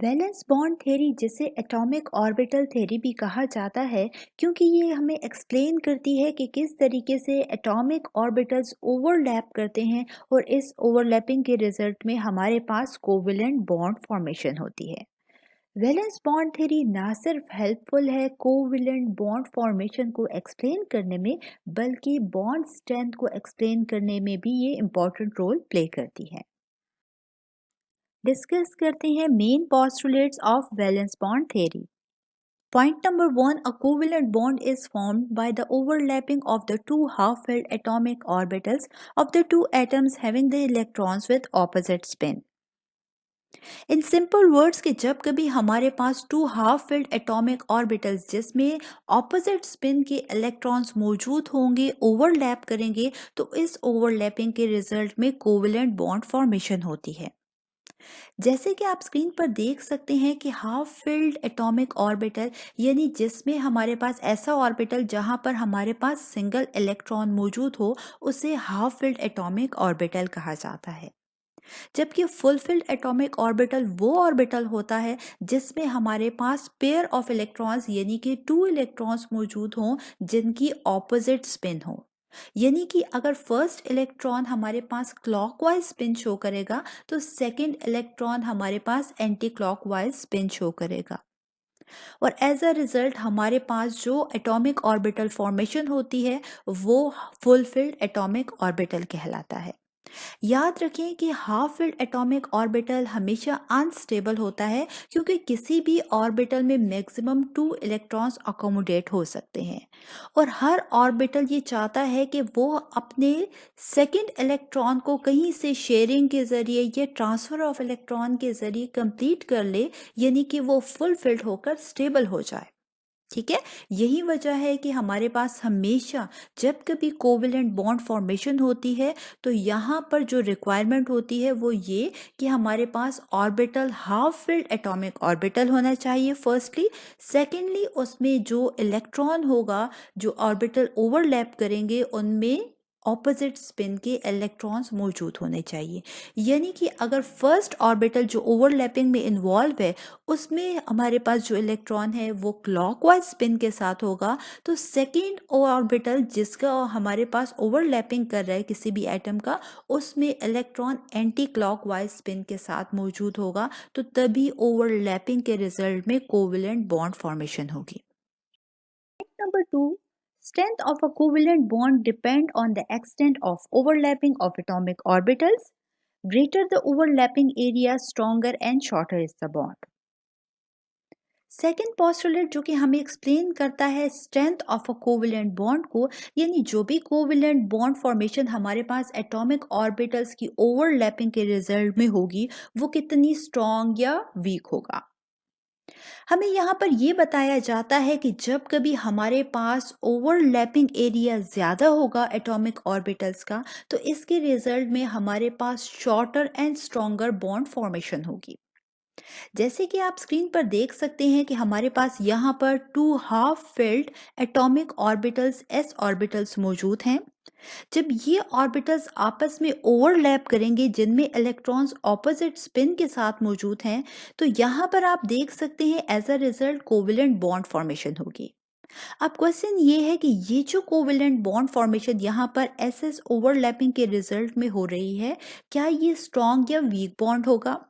Valence bond theory, जिसे atomic orbital theory भी कहा जाता है, क्योंकि ये हमें एक्सप्लेन करती है कि किस तरीके से एटॉमिक ऑर्बिटल्स ओवरलैप करते हैं और इस ओवरलैपिंग के रिजल्ट में हमारे पास कोवेलेंट बॉन्ड फॉर्मेशन होती है। वैलेंस बॉन्ड थ्योरी ना सिर्फ हेल्पफुल है कोवेलेंट बॉन्ड फॉर्मेशन को एक्सप्लेन करने में, बल्कि बॉन्ड स्ट्रेंथ को एक्सप्लेन करने में भी ये इम्पोर्टेंट रोल प्ले करती है। डिस्कस करते हैं main postulates of valence bond theory. Point number 1, a covalent bond is formed by the overlapping of the two half-filled atomic orbitals of the two atoms having the electrons with opposite spin. In simple words कि जब कभी हमारे पास two half filled atomic orbitals जिसमें opposite spin के electrons मौजूद होंगे overlap करेंगे, तो इस ओवरलैपिंग के रिजल्ट में कोवेलेंट बॉन्ड फॉर्मेशन होती है। जैसे कि आप स्क्रीन पर देख सकते हैं कि हाफ फिल्ड एटॉमिक ऑर्बिटल यानी जिसमें हमारे पास ऐसा ऑर्बिटल जहां पर हमारे पास सिंगल इलेक्ट्रॉन मौजूद हो, उसे हाफ फिल्ड एटॉमिक ऑर्बिटल कहा जाता है। जबकि फुल फिल्ड एटॉमिक ऑर्बिटल वो ऑर्बिटल होता है जिसमें हमारे पास पेयर ऑफ इलेक्ट्रॉन्स यानी कि टू इलेक्ट्रॉन्स मौजूद हों जिनकी ऑपोजिट स्पिन हो। यानी कि अगर फर्स्ट इलेक्ट्रॉन हमारे पास क्लॉकवाइज स्पिन शो करेगा, तो सेकंड इलेक्ट्रॉन हमारे पास एंटी क्लॉकवाइज स्पिन शो करेगा। और एज अ रिजल्ट हमारे पास जो एटॉमिक ऑर्बिटल फॉर्मेशन होती है वो फुल फिल्ड एटॉमिक ऑर्बिटल कहलाता है। याद रखें कि हाफ फिल्ड एटॉमिक ऑर्बिटल हमेशा अनस्टेबल होता है, क्योंकि किसी भी ऑर्बिटल में मैक्सिमम 2 इलेक्ट्रॉन्स अकोमोडेट हो सकते हैं और हर ऑर्बिटल ये चाहता है कि वो अपने सेकंड इलेक्ट्रॉन को कहीं से शेयरिंग के जरिए या ट्रांसफर ऑफ इलेक्ट्रॉन के जरिए कंप्लीट कर ले, यानी कि वो फुल फिल्ड होकर स्टेबल हो जाए। ठीक है, यही वजह है कि हमारे पास हमेशा जब कभी कोवेलेंट बॉन्ड फॉर्मेशन होती है, तो यहाँ पर जो रिक्वायरमेंट होती है वो ये कि हमारे पास orbital half filled atomic orbital होना चाहिए फर्स्टली। सेकेंडली, उसमें जो इलेक्ट्रॉन होगा जो ऑर्बिटल ओवरलैप करेंगे उनमें ऑपोजिट स्पिन के इलेक्ट्रॉन्स मौजूद होने चाहिए। यानी कि अगर फर्स्ट ऑर्बिटल जो ओवरलैपिंग में इन्वॉल्व है उसमें हमारे पास जो इलेक्ट्रॉन है वो क्लॉकवाइज स्पिन के साथ होगा, तो सेकेंड ऑर्बिटल जिसका हमारे पास ओवरलैपिंग कर रहा है किसी भी एटम का, उसमें इलेक्ट्रॉन एंटी क्लॉकवाइज स्पिन के साथ मौजूद होगा, तो तभी ओवरलैपिंग के रिजल्ट में कोवेलेंट बॉन्ड फॉर्मेशन होगी। Number 2, strength of a covalent bond depend on the extent of overlapping of atomic orbitals. Greater the overlapping area, stronger and shorter is the bond. Second postulate जो कि हमें explain करता है strength of a covalent bond को, यानी जो भी covalent bond formation हमारे पास एटॉमिक ऑर्बिटल्स की ओवरलैपिंग के रिजल्ट में होगी वो कितनी स्ट्रॉन्ग या वीक होगा। हमें यहाँ पर यह बताया जाता है कि जब कभी हमारे पास ओवरलैपिंग एरिया ज़्यादा होगा एटॉमिक ऑर्बिटल्स का, तो इसके रिजल्ट में हमारे पास shorter and stronger bond formation होगी। जैसे कि आप स्क्रीन पर देख सकते हैं कि हमारे पास यहाँ पर two half filled atomic orbitals S orbitals मौजूद हैं। जब ये ऑर्बिटल्स आपस में ओवरलैप करेंगे जिनमें इलेक्ट्रॉन्स ऑपोजिट स्पिन के साथ मौजूद हैं, तो यहाँ पर आप देख सकते हैं as a result covalent bond formation होगी। अब क्वेश्चन ये है कि ये जो कोवेलेंट बॉन्ड फॉर्मेशन यहाँ पर एस एस ओवरलैपिंग के रिजल्ट में हो रही है, क्या ये स्ट्रॉन्ग या वीक बॉन्ड होगा?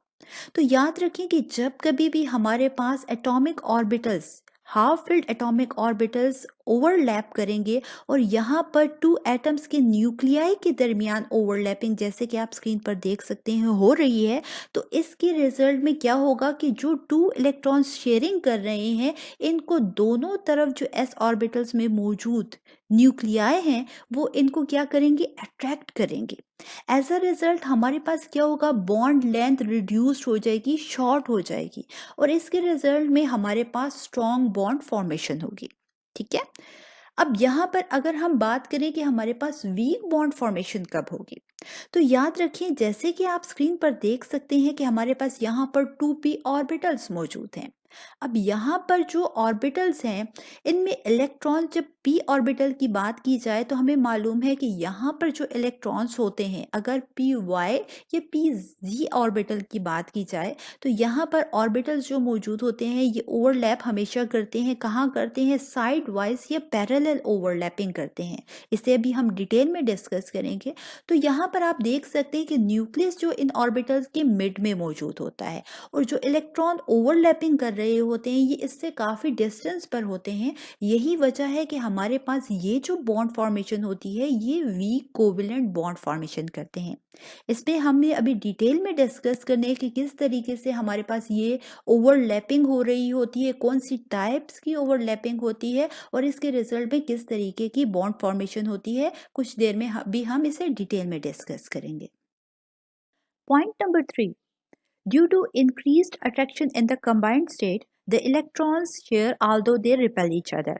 तो याद रखें कि जब कभी भी हमारे पास atomic orbitals half filled atomic orbitals overlap करेंगे और यहाँ पर टू एटम्स के न्यूक्लियाई के दरमियान ओवरलैपिंग जैसे कि आप स्क्रीन पर देख सकते हैं हो रही है, तो इसके रिजल्ट में क्या होगा कि जो टू इलेक्ट्रॉन्स शेयरिंग कर रहे हैं इनको दोनों तरफ जो एस ऑर्बिटल्स में मौजूद न्यूक्लियाई हैं वो इनको क्या करेंगे, अट्रैक्ट करेंगे। एज अ रिजल्ट हमारे पास क्या होगा, बॉन्ड लेंथ रिड्यूस्ड हो जाएगी, शॉर्ट हो जाएगी और इसके रिजल्ट में हमारे पास स्ट्रॉन्ग बॉन्ड फॉर्मेशन होगी। ठीक है, अब यहाँ पर अगर हम बात करें कि हमारे पास वीक बॉन्ड फॉर्मेशन कब होगी, तो याद रखिए जैसे कि आप स्क्रीन पर देख सकते हैं कि हमारे पास यहाँ पर 2p ऑर्बिटल्स मौजूद हैं। अब यहाँ पर जो ऑर्बिटल्स हैं इनमें इलेक्ट्रॉन, जब p ऑर्बिटल की बात की जाए तो हमें मालूम है कि यहाँ पर जो इलेक्ट्रॉन्स होते हैं, अगर py या pz ऑर्बिटल की बात की जाए तो यहाँ पर ऑर्बिटल्स जो मौजूद होते हैं ये ओवरलैप हमेशा करते हैं। कहाँ करते हैं? साइड वाइज या पैरेलल ओवरलैपिंग करते हैं। इसे अभी हम डिटेल में डिस्कस करेंगे। तो यहाँ पर आप देख सकते हैं कि न्यूक्लियस जो इन ऑर्बिटल्स के मिड में मौजूद होता है और जो इलेक्ट्रॉन ओवरलैपिंग कर रहे होते हैं ये इससे काफ़ी डिस्टेंस पर होते हैं। यही वजह है कि हमारे पास ये जो बॉन्ड फॉर्मेशन होती है ये वीक कोवेलेंट बॉन्ड फॉर्मेशन करते हैं। इसमें हमने अभी डिटेल में डिस्कस करने कि किस तरीके से हमारे पास ये ओवरलैपिंग हो रही होती है, कौन सी टाइप्स की ओवरलैपिंग होती है और इसके रिजल्ट में किस तरीके की बॉन्ड फॉर्मेशन होती है। कुछ देर में भी हम इसे डिटेल में डिस्कस करेंगे। Point number 3, due to increased attraction in the combined state, the electrons share although they repel each other.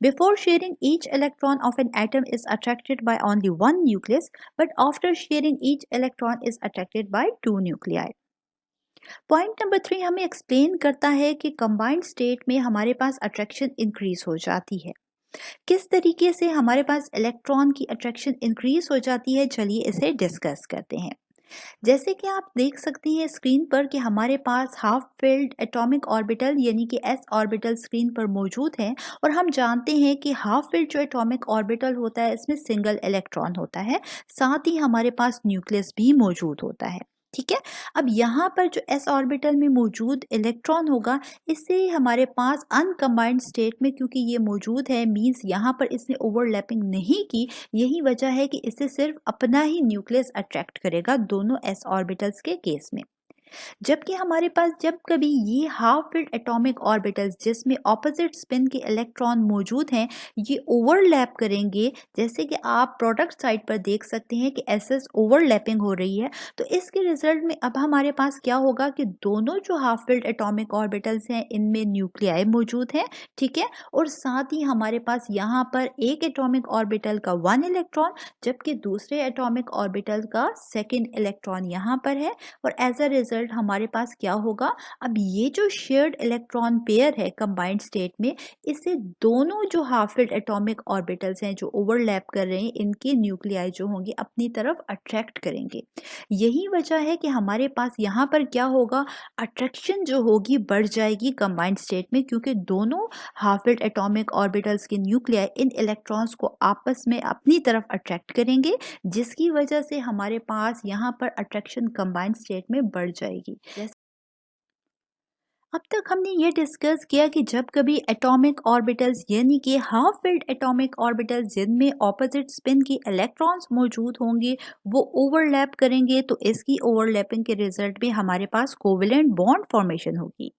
Before sharing, each electron of an atom is attracted by only one nucleus, but after sharing, each electron is attracted by two nuclei. Point number 3 हमें explain करता है कि combined state में हमारे पास attraction increase हो जाती है। किस तरीके से हमारे पास इलेक्ट्रॉन की अट्रैक्शन इंक्रीज हो जाती है, चलिए इसे डिस्कस करते हैं। जैसे कि आप देख सकते हैं स्क्रीन पर कि हमारे पास हाफ फिल्ड एटॉमिक ऑर्बिटल यानी कि s ऑर्बिटल स्क्रीन पर मौजूद है और हम जानते हैं कि हाफ फिल्ड जो एटॉमिक ऑर्बिटल होता है इसमें सिंगल इलेक्ट्रॉन होता है, साथ ही हमारे पास न्यूक्लियस भी मौजूद होता है। ठीक है, अब यहाँ पर जो s ऑर्बिटल में मौजूद इलेक्ट्रॉन होगा इससे हमारे पास अनकम्बाइंड स्टेट में क्योंकि ये मौजूद है मींस यहाँ पर इसने ओवरलैपिंग नहीं की, यही वजह है कि इसे सिर्फ अपना ही न्यूक्लियस अट्रैक्ट करेगा दोनों s ऑर्बिटल्स के केस में। जबकि हमारे पास जब कभी ये हाफ फिल्ड एटॉमिक ऑर्बिटल्स जिसमें ऑपोजिट स्पिन के इलेक्ट्रॉन मौजूद हैं ये ओवरलैप करेंगे, जैसे कि आप प्रोडक्ट साइड पर देख सकते हैं कि एसएस ओवरलैपिंग हो रही है, तो इसके रिजल्ट में अब हमारे पास क्या होगा कि दोनों जो हाफ फिल्ड एटॉमिक ऑर्बिटल्स हैं इनमें न्यूक्लियाई मौजूद हैं। ठीक है, और साथ ही हमारे पास यहाँ पर एक एटॉमिक ऑर्बिटल का 1 इलेक्ट्रॉन जबकि दूसरे एटॉमिक ऑर्बिटल का 2nd इलेक्ट्रॉन यहाँ पर है और एज अ रिजल्ट हमारे पास क्या होगा, अब ये जो शेयर्ड इलेक्ट्रॉन पेयर है कंबाइंड स्टेट में इसे दोनों जो हाफ फिल्ड एटॉमिक ऑर्बिटल्स हैं जो ओवरलैप कर रहे हैं इनके न्यूक्लियाई जो होंगे अपनी तरफ अट्रैक्ट करेंगे। यही वजह है कि हमारे पास यहाँ पर क्या होगा, अट्रैक्शन जो होगी बढ़ जाएगी कंबाइंड स्टेट में क्योंकि दोनों हाफ फिल्ड एटॉमिक ऑर्बिटल्स के न्यूक्लियाई इन इलेक्ट्रॉन्स को आपस में अपनी तरफ अट्रैक्ट करेंगे, जिसकी वजह से हमारे पास यहाँ पर अट्रैक्शन कंबाइंड स्टेट में बढ़ जाएगी। अब तक हमने ये डिस्कस किया कि जब कभी एटॉमिक ऑर्बिटल्स यानी कि हाफ फिल्ड एटॉमिक ऑर्बिटल्स जिनमें ऑपोजिट स्पिन के इलेक्ट्रॉन्स मौजूद होंगे वो ओवरलैप करेंगे तो इसकी ओवरलैपिंग के रिजल्ट में हमारे पास कोवेलेंट बॉन्ड फॉर्मेशन होगी।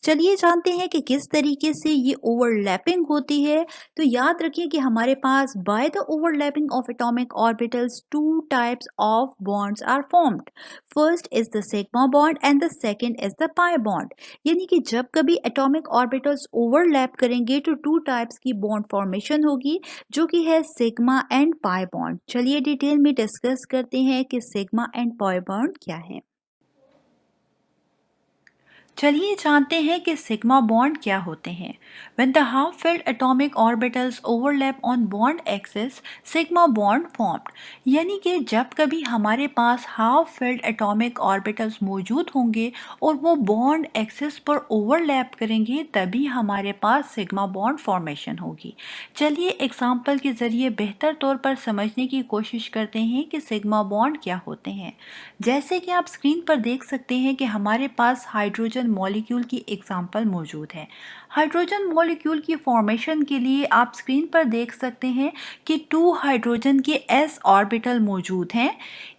चलिए जानते हैं कि किस तरीके से ये ओवरलैपिंग होती है। तो याद रखिए कि हमारे पास by the overlapping of atomic orbitals 2 types of bonds are formed. First is the sigma bond and the second is the pi bond. यानी कि जब कभी एटॉमिक ऑर्बिटल्स ओवरलैप करेंगे तो 2 टाइप्स की बॉन्ड फॉर्मेशन होगी जो कि है सिग्मा एंड पाई बॉन्ड। चलिए डिटेल में डिस्कस करते हैं कि सिग्मा एंड पाई बॉन्ड क्या है। चलिए जानते हैं कि सिग्मा बॉन्ड क्या होते हैं। When the half-filled atomic orbitals overlap on bond axis, sigma bond formed। यानी कि जब कभी हमारे पास हाफ फिल्ड एटॉमिक ऑर्बिटल्स मौजूद होंगे और वो बॉन्ड एक्सिस पर ओवरलैप करेंगे तभी हमारे पास सिग्मा बॉन्ड फॉर्मेशन होगी। चलिए एग्जाम्पल के ज़रिए बेहतर तौर पर समझने की कोशिश करते हैं कि सिग्मा बॉन्ड क्या होते हैं। जैसे कि आप स्क्रीन पर देख सकते हैं कि हमारे पास हाइड्रोजन मॉलिक्यूल की एग्जाम्पल मौजूद है। हाइड्रोजन मॉलिक्यूल की फॉर्मेशन के लिए आप स्क्रीन पर देख सकते हैं कि 2 हाइड्रोजन के s ऑर्बिटल मौजूद हैं।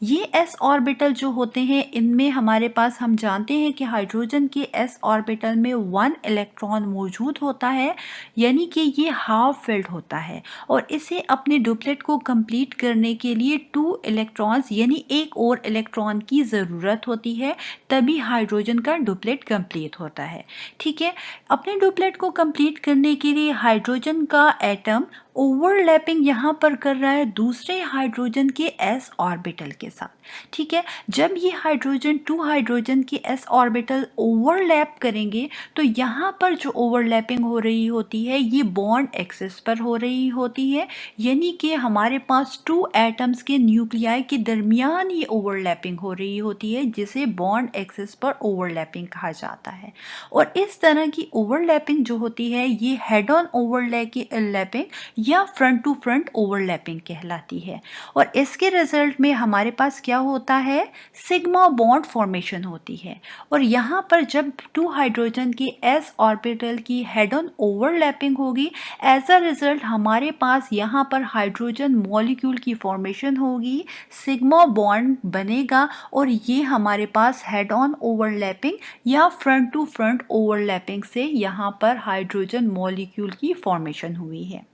ये s ऑर्बिटल जो होते हैं इनमें हमारे पास हम जानते हैं कि हाइड्रोजन के s ऑर्बिटल में 1 इलेक्ट्रॉन मौजूद होता है, यानी कि ये हाफ फिल्ड होता है और इसे अपने डुप्लेट को कंप्लीट करने के लिए 2 इलेक्ट्रॉन्स यानी एक और इलेक्ट्रॉन की ज़रूरत होती है, तभी हाइड्रोजन का डुप्लेट कंप्लीट होता है। ठीक है, अपने डुप्लेट को कंप्लीट करने के लिए हाइड्रोजन का एटम ओवरलैपिंग यहाँ पर कर रहा है दूसरे हाइड्रोजन के s ऑर्बिटल के साथ। ठीक है, जब ये हाइड्रोजन टू हाइड्रोजन के s ऑर्बिटल ओवरलैप करेंगे तो यहाँ पर जो ओवरलैपिंग हो रही होती है ये बॉन्ड एक्सिस पर हो रही होती है, यानी कि हमारे पास टू एटम्स के न्यूक्लियाई के दरमियान ये ओवरलैपिंग हो रही होती है, जिसे बॉन्ड एक्सिस पर ओवरलैपिंग कहा जाता है। और इस तरह की ओवरलैपिंग जो होती है ये हेड ऑन ओवरलैपिंग या फ्रंट टू फ्रंट ओवरलैपिंग कहलाती है। और इसके रिजल्ट में हमारे पास क्या होता है, सिग्मा बॉन्ड फॉर्मेशन होती है। और यहाँ पर जब टू हाइड्रोजन की s ऑर्बिटल की हेड ऑन ओवरलैपिंग होगी, एज अ रिजल्ट हमारे पास यहाँ पर हाइड्रोजन मॉलिक्यूल की फॉर्मेशन होगी, सिग्मा बॉन्ड बनेगा और ये हमारे पास हेड ऑन ओवरलैपिंग या फ्रंट टू फ्रंट ओवरलैपिंग से यहाँ पर हाइड्रोजन मॉलिक्यूल की फॉर्मेशन हुई है।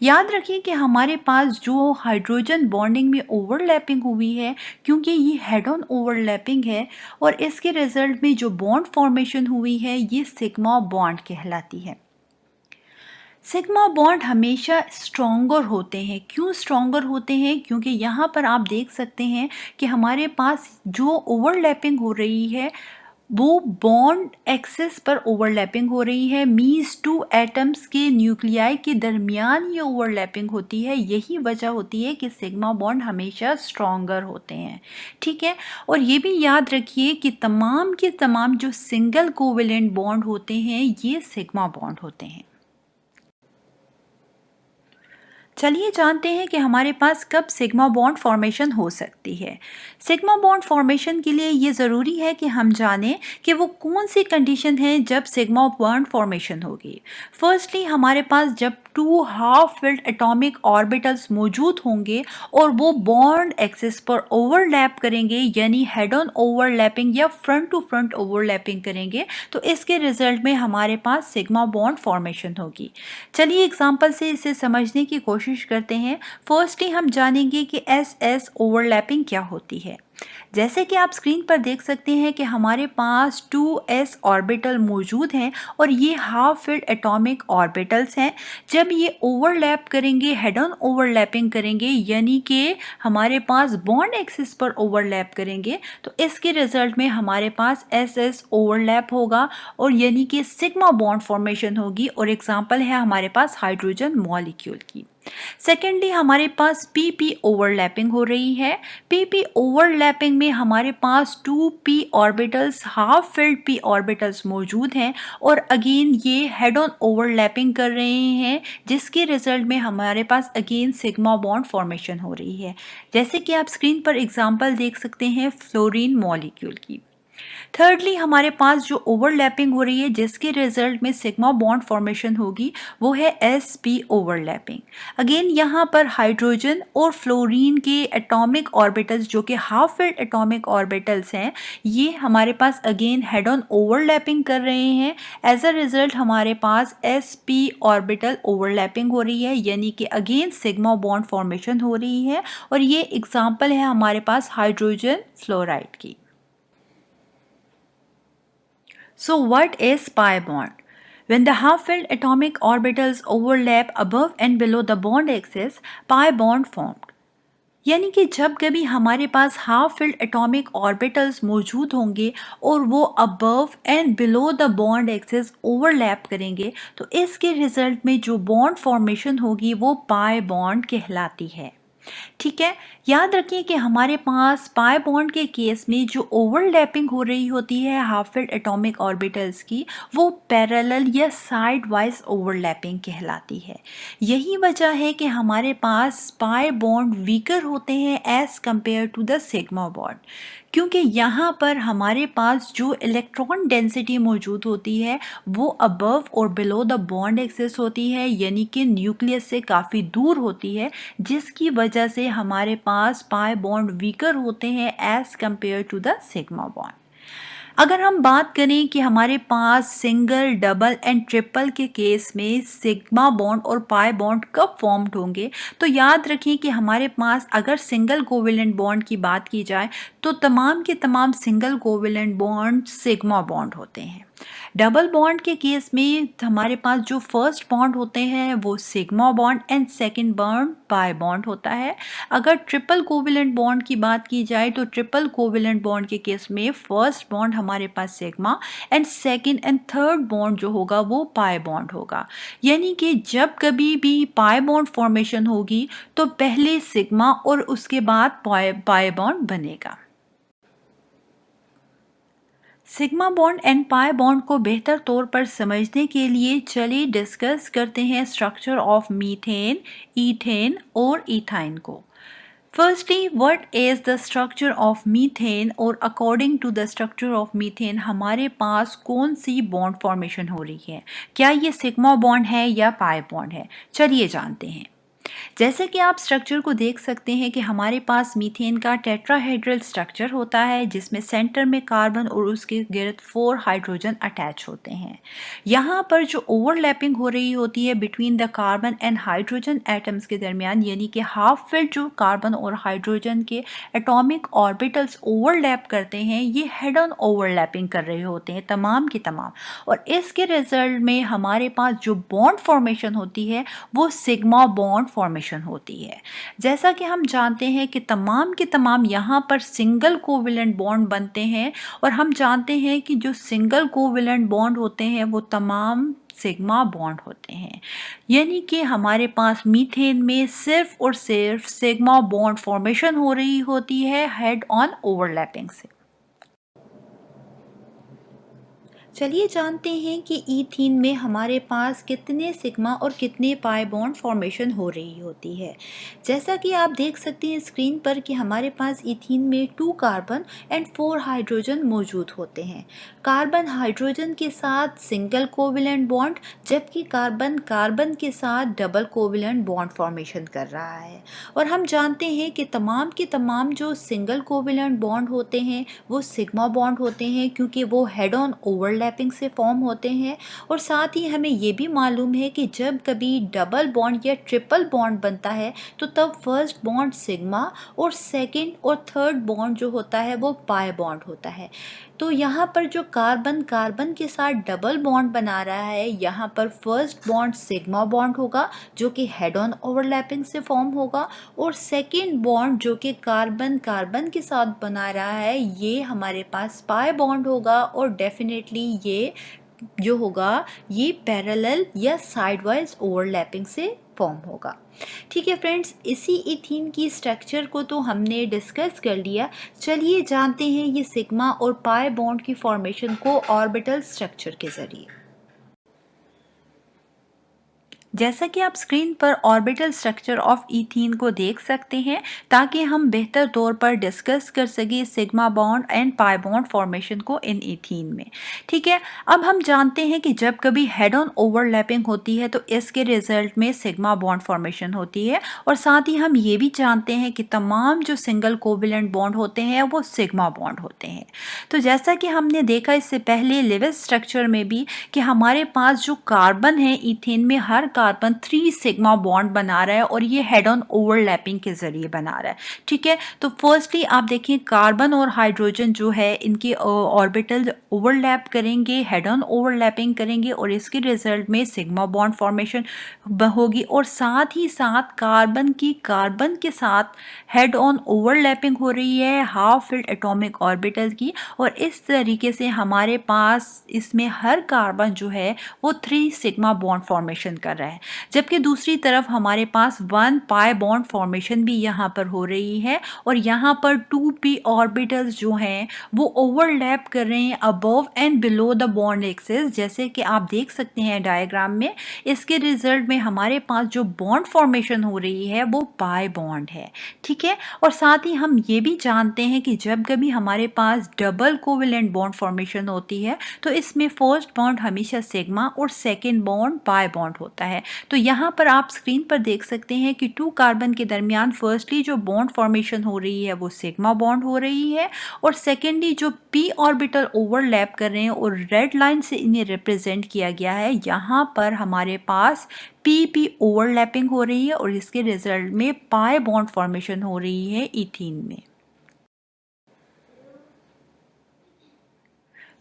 याद रखिए कि हमारे पास जो हाइड्रोजन बॉन्डिंग में ओवरलैपिंग हुई है, क्योंकि ये हेड ऑन ओवरलैपिंग है और इसके रिजल्ट में जो बॉन्ड फॉर्मेशन हुई है ये सिग्मा बॉन्ड कहलाती है। सिग्मा बॉन्ड हमेशा स्ट्रॉन्गर होते हैं। क्यों स्ट्रॉन्गर होते हैं? क्योंकि यहाँ पर आप देख सकते हैं कि हमारे पास जो ओवरलैपिंग हो रही है वो बॉन्ड एक्सिस पर ओवरलैपिंग हो रही है, मीन्स टू एटम्स के न्यूक्लियाई के दरमियान ये ओवरलैपिंग होती है। यही वजह होती है कि सिग्मा बॉन्ड हमेशा स्ट्रॉन्गर होते हैं। ठीक है, और ये भी याद रखिए कि तमाम के तमाम जो सिंगल कोवेलेंट बॉन्ड होते हैं ये सिग्मा बॉन्ड होते हैं। चलिए जानते हैं कि हमारे पास कब सिग्मा बॉन्ड फॉर्मेशन हो सकती है। सिग्मा बॉन्ड फॉर्मेशन के लिए ये ज़रूरी है कि हम जानें कि वो कौन सी कंडीशन है जब सिग्मा बॉन्ड फॉर्मेशन होगी। फर्स्टली हमारे पास जब two half filled atomic orbitals मौजूद होंगे और वो बॉन्ड एक्सिस पर ओवरलैप करेंगे, यानी हेड ऑन ओवरलैपिंग या फ्रंट टू फ्रंट ओवरलैपिंग करेंगे, तो इसके रिजल्ट में हमारे पास सिग्मा बॉन्ड फॉर्मेशन होगी। चलिए एग्जांपल से इसे समझने की कोशिश करते हैं। फर्स्टली हम जानेंगे कि एस एस ओवरलैपिंग क्या होती है। जैसे कि आप स्क्रीन पर देख सकते हैं कि हमारे पास 2s ऑर्बिटल मौजूद हैं और ये हाफ फिल्ड एटॉमिक ऑर्बिटल्स हैं। जब ये ओवरलैप करेंगे, हेड ऑन ओवरलैपिंग करेंगे, यानी कि हमारे पास बॉन्ड एक्सिस पर ओवरलैप करेंगे, तो इसके रिजल्ट में हमारे पास ss ओवरलैप होगा और यानी कि सिग्मा बॉन्ड फॉर्मेशन होगी। और एग्जांपल है हमारे पास हाइड्रोजन मॉलिक्यूल की। सेकेंडली हमारे पास pp ओवरलैपिंग हो रही है। pp ओवरलैपिंग में हमारे पास 2p orbitals, half field p orbitals मौजूद हैं और अगेन ये हेड ऑन ओवरलैपिंग कर रहे हैं, जिसके रिजल्ट में हमारे पास अगेन सिग्मा बॉन्ड फॉर्मेशन हो रही है। जैसे कि आप स्क्रीन पर एग्जांपल देख सकते हैं फ्लोरीन मॉलिक्यूल की। थर्डली हमारे पास जो ओवरलैपिंग हो रही है जिसके रिजल्ट में सिग्मा बॉन्ड फॉर्मेशन होगी वो है sp ओवरलैपिंग। अगेन यहाँ पर हाइड्रोजन और फ्लोरीन के एटॉमिक ऑर्बिटल्स जो कि हाफ फिल्ड एटॉमिक ऑर्बिटल्स हैं, ये हमारे पास अगेन हेड ऑन ओवरलैपिंग कर रहे हैं। एज अ रिजल्ट हमारे पास sp ऑर्बिटल ओवरलैपिंग हो रही है, यानी कि अगेन सिग्मा बॉन्ड फॉर्मेशन हो रही है। और ये एग्जाम्पल है हमारे पास हाइड्रोजन फ्लोराइड की। So what is pi bond? When the half-filled atomic orbitals overlap above and below the bond axis, pi bond formed. यानी कि जब कभी हमारे पास हाफ फिल्ड एटॉमिक ऑर्बिटल्स मौजूद होंगे और वो above and below the bond axis overlap करेंगे, तो इसके रिजल्ट में जो बॉन्ड फॉर्मेशन होगी वो पाई बॉन्ड कहलाती है। ठीक है, याद रखिए कि हमारे पास पाई बॉन्ड के केस में जो ओवरलैपिंग हो रही होती है हाफ फिल्ड एटॉमिक ऑर्बिटल्स की, वो पैरेलल या साइड वाइज ओवरलैपिंग कहलाती है। यही वजह है कि हमारे पास पाई बॉन्ड वीकर होते हैं as compare to the sigma bond, क्योंकि यहाँ पर हमारे पास जो इलेक्ट्रॉन डेंसिटी मौजूद होती है वो अबव और बिलो द बॉन्ड एक्सिस होती है, यानी कि न्यूक्लियस से काफ़ी दूर होती है, जिसकी वजह से हमारे पास पाई बॉन्ड वीकर होते हैं as compare to the sigma bond. अगर हम बात करें कि हमारे पास सिंगल, डबल एंड ट्रिपल के केस में सिग्मा बॉन्ड और पाई बॉन्ड कब फॉर्म्ड होंगे, तो याद रखें कि हमारे पास अगर सिंगल कोवेलेंट बॉन्ड की बात की जाए तो तमाम के तमाम single covalent bond sigma bond होते हैं। डबल बॉन्ड के केस में हमारे पास जो फर्स्ट बॉन्ड होते हैं वो sigma bond and second bond pi bond होता है। अगर ट्रिपल कोवेलेंट बॉन्ड की बात की जाए तो ट्रिपल कोवेलेंट बॉन्ड के केस में फर्स्ट बॉन्ड हमारे पास sigma and second and third bond जो होगा वो पाई बॉन्ड होगा। यानी कि जब कभी भी पाई बॉन्ड फॉर्मेशन होगी तो पहले सिग्मा और उसके बाद पाई बॉन्ड बनेगा। Sigma bond and pi bond को बेहतर तौर पर समझने के लिए चलिए डिस्कस करते हैं स्ट्रक्चर ऑफ मीथेन, इथेन और इथाइन को। Firstly, what is the structure of methane और according to the structure of methane हमारे पास कौन सी बॉन्ड फॉर्मेशन हो रही है? क्या ये सिग्मा बॉन्ड है या पाई बॉन्ड है? चलिए जानते हैं। जैसे कि आप स्ट्रक्चर को देख सकते हैं कि हमारे पास मीथेन का टेट्राहेड्रल स्ट्रक्चर होता है जिसमें सेंटर में कार्बन और उसके गिर्द 4 हाइड्रोजन अटैच होते हैं। यहाँ पर जो ओवरलैपिंग हो रही होती है between the carbon and hydrogen atoms के दरमियान, यानी कि हाफ फिल्ड जो कार्बन और हाइड्रोजन के एटॉमिक ऑर्बिटल्स ओवरलैप करते हैं, ये हेड ऑन ओवरलैपिंग कर रहे होते हैं तमाम के तमाम, और इसके रिजल्ट में हमारे पास जो बॉन्ड फॉर्मेशन होती है वो सिग्मा बॉन्ड फॉर्मेशन होती है। जैसा कि हम जानते हैं कि तमाम के तमाम यहाँ पर सिंगल कोवेलेंट बॉन्ड बनते हैं, और हम जानते हैं कि जो सिंगल कोवेलेंट बॉन्ड होते हैं वो तमाम सिग्मा बॉन्ड होते हैं। यानी कि हमारे पास मीथेन में सिर्फ और सिर्फ सिग्मा बॉन्ड फॉर्मेशन हो रही होती है हेड ऑन ओवरलैपिंग से। चलिए जानते हैं कि ईथीन में हमारे पास कितने सिग्मा और कितने पाई बॉन्ड फॉर्मेशन हो रही होती है। जैसा कि आप देख सकते हैं स्क्रीन पर कि हमारे पास ईथीन में 2 कार्बन एंड 4 हाइड्रोजन मौजूद होते हैं। कार्बन हाइड्रोजन के साथ सिंगल कोवेलेंट बॉन्ड, जबकि कार्बन कार्बन के साथ डबल कोवेलेंट बॉन्ड फॉर्मेशन कर रहा है। और हम जानते हैं कि तमाम के तमाम जो सिंगल कोवेलेंट बॉन्ड होते हैं वो सिग्मा बॉन्ड होते हैं क्योंकि वो हेड ऑन ओवरलैपिंग से फॉर्म होते हैं। और साथ ही हमें ये भी मालूम है कि जब कभी डबल बॉन्ड या ट्रिपल बॉन्ड बनता है तो तब फर्स्ट बॉन्ड सिग्मा और सेकंड और थर्ड बॉन्ड जो होता है वो पाई बॉन्ड होता है। तो यहाँ पर जो कार्बन कार्बन के साथ डबल बॉन्ड बना रहा है, यहाँ पर फर्स्ट बॉन्ड सिग्मा बॉन्ड होगा जो कि हेड ऑन ओवरलैपिंग से फॉर्म होगा, और सेकंड बॉन्ड जो कि कार्बन कार्बन के साथ बना रहा है ये हमारे पास पाई बॉन्ड होगा, और डेफिनेटली ये जो होगा ये पैरेलल या साइडवाइज ओवरलैपिंग से फॉर्म होगा। ठीक है फ्रेंड्स, इसी इथीन की स्ट्रक्चर को तो हमने डिस्कस कर लिया। चलिए जानते हैं ये सिग्मा और पाई बॉन्ड की फॉर्मेशन को ऑर्बिटल स्ट्रक्चर के जरिए। जैसा कि आप स्क्रीन पर ऑर्बिटल स्ट्रक्चर ऑफ इथीन को देख सकते हैं ताकि हम बेहतर तौर पर डिस्कस कर सकें sigma bond and pi bond formation को इन इथीन में। ठीक है, अब हम जानते हैं कि जब कभी हेड ऑन ओवरलैपिंग होती है तो इसके रिजल्ट में सिग्मा बॉन्ड फॉर्मेशन होती है, और साथ ही हम ये भी जानते हैं कि तमाम जो सिंगल कोवेलेंट बॉन्ड होते हैं वो सिग्मा बॉन्ड होते हैं। तो जैसा कि हमने देखा इससे पहले लेविस स्ट्रक्चर में भी कि हमारे पास जो कार्बन है इथेन में हर कार्बन 3 सिग्मा बॉन्ड बना रहा है और ये हेड ऑन ओवरलैपिंग के जरिए बना रहा है। ठीक है, तो फर्स्टली आप देखिए कार्बन और हाइड्रोजन जो है इनके ऑर्बिटल ओवरलैप करेंगे, हेड ऑन ओवरलैपिंग करेंगे, और इसके रिजल्ट में सिग्मा बॉन्ड फॉर्मेशन होगी। और साथ ही साथ कार्बन की कार्बन के साथ हेड ऑन ओवरलैपिंग हो रही है हाफ फिल्ड एटॉमिक ऑर्बिटल की, और इस तरीके से हमारे पास इसमें हर कार्बन जो है वो 3 सिग्मा बॉन्ड फॉर्मेशन कर रहा है, जबकि दूसरी तरफ हमारे पास 1 पाई बॉन्ड फॉर्मेशन भी यहाँ पर हो रही है, और यहाँ पर 2p ऑर्बिटल्स जो हैं वो ओवरलैप कर रहे हैं above and below the bond axis, जैसे कि आप देख सकते हैं डायग्राम में। इसके रिजल्ट में हमारे पास जो बॉन्ड फॉर्मेशन हो रही है वो पाई बॉन्ड है। ठीक है, और साथ ही हम ये भी जानते हैं कि जब कभी हमारे पास डबल कोवेलेंट बॉन्ड फॉर्मेशन होती है तो इसमें फर्स्ट बॉन्ड हमेशा सिग्मा और सेकंड बॉन्ड पाई बॉन्ड होता है। है। तो यहाँ पर आप स्क्रीन पर देख सकते हैं कि 2 कार्बन के दरमियान फर्स्टली जो बॉन्ड फॉर्मेशन हो रही है वो सिग्मा बॉन्ड हो रही है, और सेकेंडली जो p ऑर्बिटल ओवरलैप कर रहे हैं और रेड लाइन से इन्हें रिप्रेजेंट किया गया है, यहाँ पर हमारे पास pp ओवरलैपिंग हो रही है और इसके रिजल्ट में पाई बॉन्ड फॉर्मेशन हो रही है इथीन में।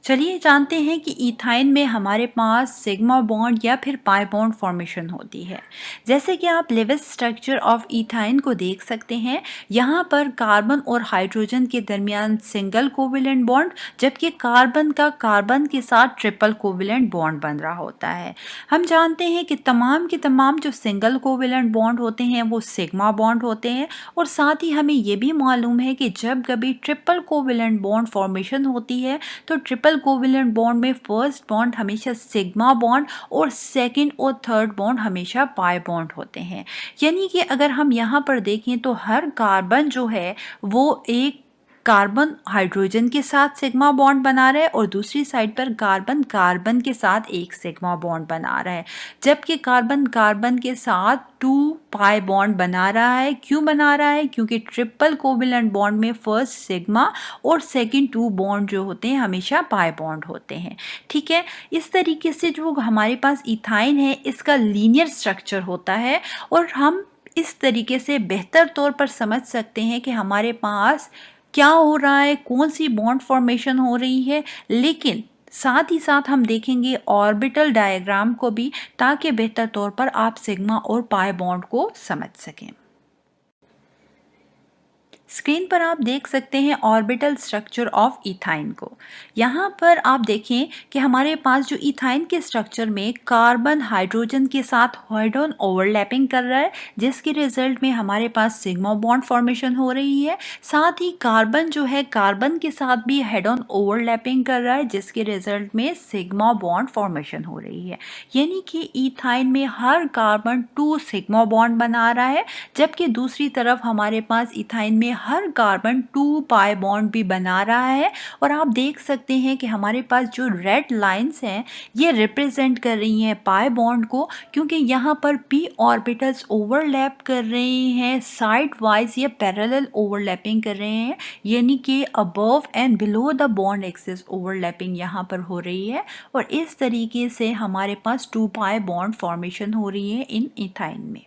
चलिए जानते हैं कि इथाइन में हमारे पास सिग्मा बॉन्ड या फिर पाई बॉन्ड फॉर्मेशन होती है। जैसे कि आप लेविस स्ट्रक्चर ऑफ इथाइन को देख सकते हैं, यहाँ पर कार्बन और हाइड्रोजन के दरमियान सिंगल कोवेलेंट बॉन्ड, जबकि कार्बन का कार्बन के साथ ट्रिपल कोवेलेंट बॉन्ड बन रहा होता है। हम जानते हैं कि तमाम के तमाम जो सिंगल कोवेलेंट बॉन्ड होते हैं वो सिग्मा बॉन्ड होते हैं, और साथ ही हमें ये भी मालूम है कि जब कभी ट्रिपल कोवेलेंट बॉन्ड फॉर्मेशन होती है तो ट्रिपल कोवेलेंट बॉन्ड में फर्स्ट बॉन्ड हमेशा सिग्मा बॉन्ड और सेकंड और थर्ड बॉन्ड हमेशा पाई बॉन्ड होते हैं। यानी कि अगर हम यहाँ पर देखें तो हर कार्बन जो है वो एक कार्बन हाइड्रोजन के साथ सिग्मा बॉन्ड बना रहा है और दूसरी साइड पर कार्बन कार्बन के साथ एक सिग्मा बॉन्ड बना रहा है, जबकि कार्बन कार्बन के साथ 2 पाई बॉन्ड बना रहा है। क्यों बना रहा है? क्योंकि ट्रिपल कोवेलेंट बॉन्ड में फर्स्ट सिग्मा और सेकंड 2 बॉन्ड जो होते हैं हमेशा पाई बॉन्ड होते हैं। ठीक है, इस तरीके से जो हमारे पास इथाइन है इसका लीनियर स्ट्रक्चर होता है, और हम इस तरीके से बेहतर तौर पर समझ सकते हैं कि हमारे पास क्या हो रहा है, कौन सी बॉन्ड फॉर्मेशन हो रही है। लेकिन साथ ही साथ हम देखेंगे ऑर्बिटल डायग्राम को भी, ताकि बेहतर तौर पर आप सिग्मा और पाई बॉन्ड को समझ सकें। स्क्रीन पर आप देख सकते हैं ऑर्बिटल स्ट्रक्चर ऑफ इथाइन को। यहाँ पर आप देखें कि हमारे पास जो इथाइन के स्ट्रक्चर में कार्बन हाइड्रोजन के साथ हेड ऑन ओवरलैपिंग कर रहा है, जिसके रिजल्ट में हमारे पास सिग्मा बॉन्ड फॉर्मेशन हो रही है। साथ ही कार्बन जो है कार्बन के साथ भी हेड ऑन ओवरलैपिंग कर रहा है, जिसके रिजल्ट में सिग्मा बॉन्ड फॉर्मेशन हो रही है। यानी कि इथाइन में हर कार्बन 2 सिग्मा बॉन्ड बना रहा है, जबकि दूसरी तरफ हमारे पास इथाइन में हर कार्बन 2 पाई बॉन्ड भी बना रहा है। और आप देख सकते हैं कि हमारे पास जो रेड लाइंस हैं ये रिप्रेजेंट कर रही हैं पाई बॉन्ड को, क्योंकि यहाँ पर p ऑर्बिटल्स ओवरलैप कर रहे हैं साइड वाइज या पैरेलल ओवरलैपिंग कर रहे हैं, यानी कि above and below the bond axis overlapping यहाँ पर हो रही है। और इस तरीके से हमारे पास 2 पाई बॉन्ड फॉर्मेशन हो रही है इन इथाइन में।